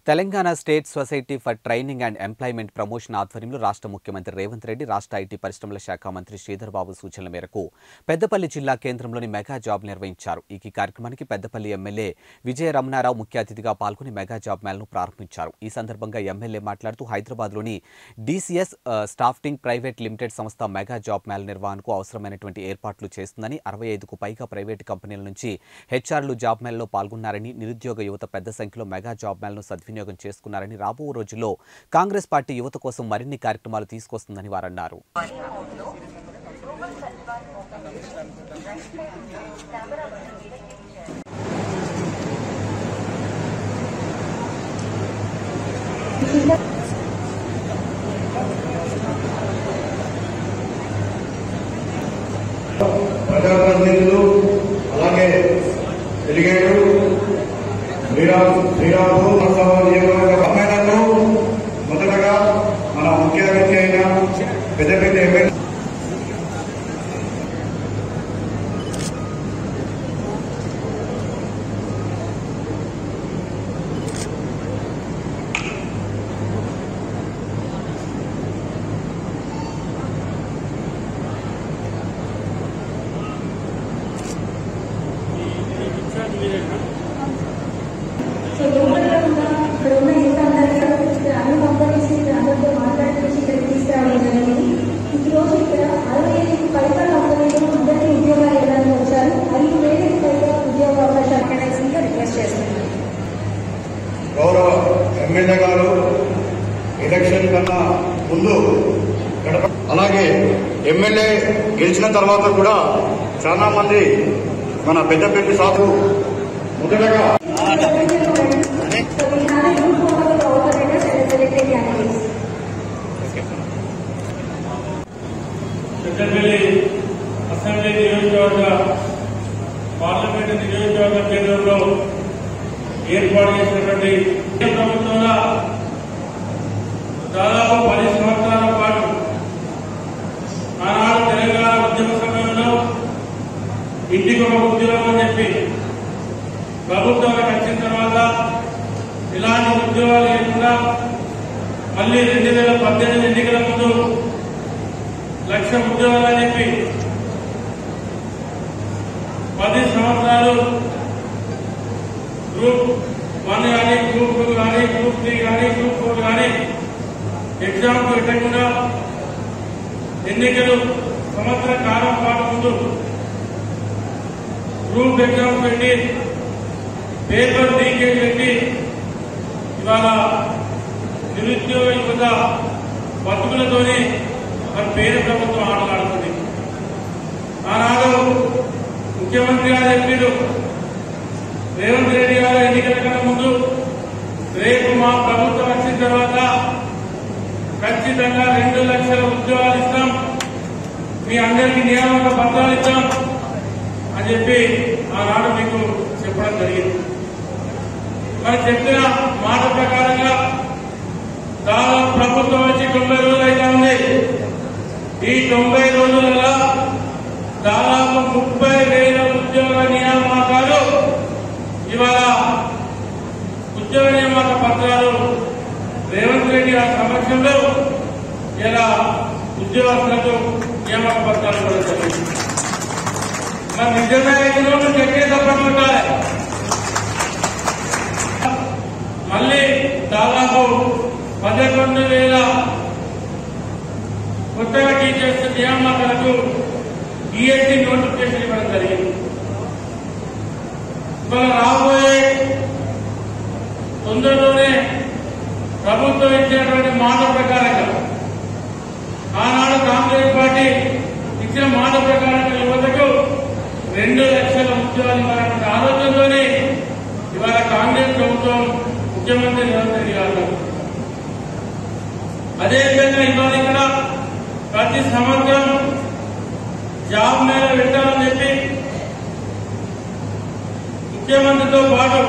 Telangana state society for training and employment promotion ఆధ్వర్యంలో రాష్ట్ర ముఖ్యమంత్రి రేవంత్ రెడ్డి రాష్ట్ర ఐటీ పరిశ్రమల శాఖ మంత్రి శ్రీధర్ బాబు సూచనల మేరకు పెద్దపల్లి జిల్లా కేంద్రంలోని మెగా జాబ్ నిర్వహించారు. ఈ కార్యక్రమానికి పెద్దపల్లి ఎమ్మెల్యే విజయ రమణారావు ముఖ్య అతిథిగా పాల్గొని మెగా జాబ్ మేళను ప్రారంభించారు. ఈ సందర్భంగా ఎమ్మెల్యే మాట్లాడుతూ హైదరాబాద్లోని డీసీఎస్ స్టాఫ్టింగ్ ప్రైవేట్ లిమిటెడ్ సంస్థ మెగా జాబ్ మేళ నిర్వహణకు అవసరమైనటువంటి ఏర్పాట్లు చేస్తుందని, 65కు పైగా ప్రైవేటు కంపెనీల నుంచి హెచ్ఆర్లు జాబ్ మేళలో పాల్గొన్నారని, నిరుద్యోగ యువత పెద్ద సంఖ్యలో మెగా జాబ్ మేళను సద్వినియోగం చేసుకున్నారని, రాబో రోజుల్లో కాంగ్రెస్ పార్టీ యువత కోసం మరిన్ని కార్యక్రమాలు తీసుకొస్తుందని వారన్నారు. ప్రజాప్రతినిధులు అలాగే డెలిగేట్లు మొదటగా మన ముఖ్య అతిథి అయిన పెద్దపల్లి ఎమ్మెల్యే గౌరవ ఎమ్మెల్యే గారు ఎలక్షన్ కన్నా ముందు అలాగే ఎమ్మెల్యే గెలిచిన తర్వాత కూడా చాలా మంది మన పెద్దపల్లి సాధు మొదటగా పెద్దపల్లి అసెంబ్లీ నియోజకవర్గ పార్లమెంటు నియోజకవర్గ కేంద్రంలో ఏర్పాటు చేసినటువంటి ప్రభుత్వంలో దాదాపు 10 సంవత్సరాల పాటు ఆనాడు తెలంగాణ ఉద్యమ సమయంలో ఇంటికి ఒక ఉద్యోగం అని చెప్పి ప్రభుత్వానికి వచ్చిన తర్వాత ఇలాంటి ఉద్యోగాలు లేకుండా మళ్ళీ 2018 ఎన్నికల ముందు 1,00,000 ఉద్యోగాలు అని చెప్పి 10 సంవత్సరాలు గ్రూప్ 1 కానీ, గ్రూప్ 2 కానీ, గ్రూప్ 3 కానీ, గ్రూప్ 4 కానీ ఎగ్జామ్ పెట్టకుండా ఎన్నికలు సంవత్సర కాలం పాటు ముందు గ్రూప్ ఎగ్జామ్ పెట్టి పేపర్ లీకేజ్ పెట్టి ఇవాళ నిరుద్యోగ యువత బతుకులతోనే మన పేద ప్రభుత్వం ఆటలాడుతుంది. ఆనాడు ముఖ్యమంత్రి గారు చెప్పారు, రేవంత్ రెడ్డి గారు ఎన్నికల కన్నా ముందు రేపు మా ప్రభుత్వం వచ్చిన తర్వాత ఖచ్చితంగా 2 లక్షల ఉద్యోగాలు ఇస్తాం, మీ అందరికీ నియామక పత్రాలు ఇస్తాం అని చెప్పి ఆనాడు మీకు చెప్పడం జరిగింది. మరి చెప్పిన మాట ప్రకారంగా దాదాపు ప్రభుత్వం వచ్చి 90 రోజులు అయితే ఉంది. ఈ 90 రోజులలో దాదాపు 30,000 ఉద్యోగ నియామకాలు ఇవాళ ఉద్యోగ నియామక పత్రాలు రేవంత్ రెడ్డి గారి సమక్షంలో ఇలా ఉద్యోగస్తులకు నియామక పత్రాలు కూడా జరిగింది. మరి నిజంగా రోజులు గట్టిగా తప్పనుకుంటారు. మళ్ళీ దాదాపు 11,000 కొత్తగా టీచర్స్ నియామకాలకు డిఎస్సీ నోటిఫికేషన్ ఇవ్వడం జరిగింది. ఇవాళ రాబోయే తొందరలోనే ప్రభుత్వం ఇచ్చినటువంటి మాట ప్రకారంగా ఆనాడు కాంగ్రెస్ పార్టీ ఇచ్చిన మాట ప్రకారంగా యువతకు 2 లక్షల ఉద్యోగాలు ఇవ్వాలన్న ఆలోచనతోనే ఇవాళ కాంగ్రెస్ ప్రభుత్వం ముఖ్యమంత్రి రేవంత్ రెడ్డి గారు అదేవిధంగా ఇవాళ ఇక్కడ ప్రతి సంవత్సరం జాబ్ మేళ పెట్టాలని చెప్పి ముఖ్యమంత్రితో పాటు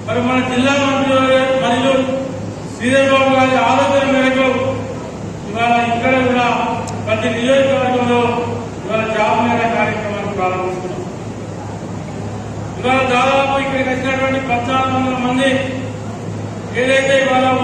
మరి మన జిల్లా మంత్రి మరియు శ్రీధర్ బాబు గారి ఆలోచన మేరకు ఇవాళ ఇక్కడ కూడా ప్రతి నియోజకవర్గంలో ఇవాళ జాబ్ మేళ కార్యక్రమాన్ని ప్రారంభిస్తున్నాం. ఇవాళ దాదాపు ఇక్కడికి వచ్చినటువంటి 1400 మంది ఏదైతే ఇవాళ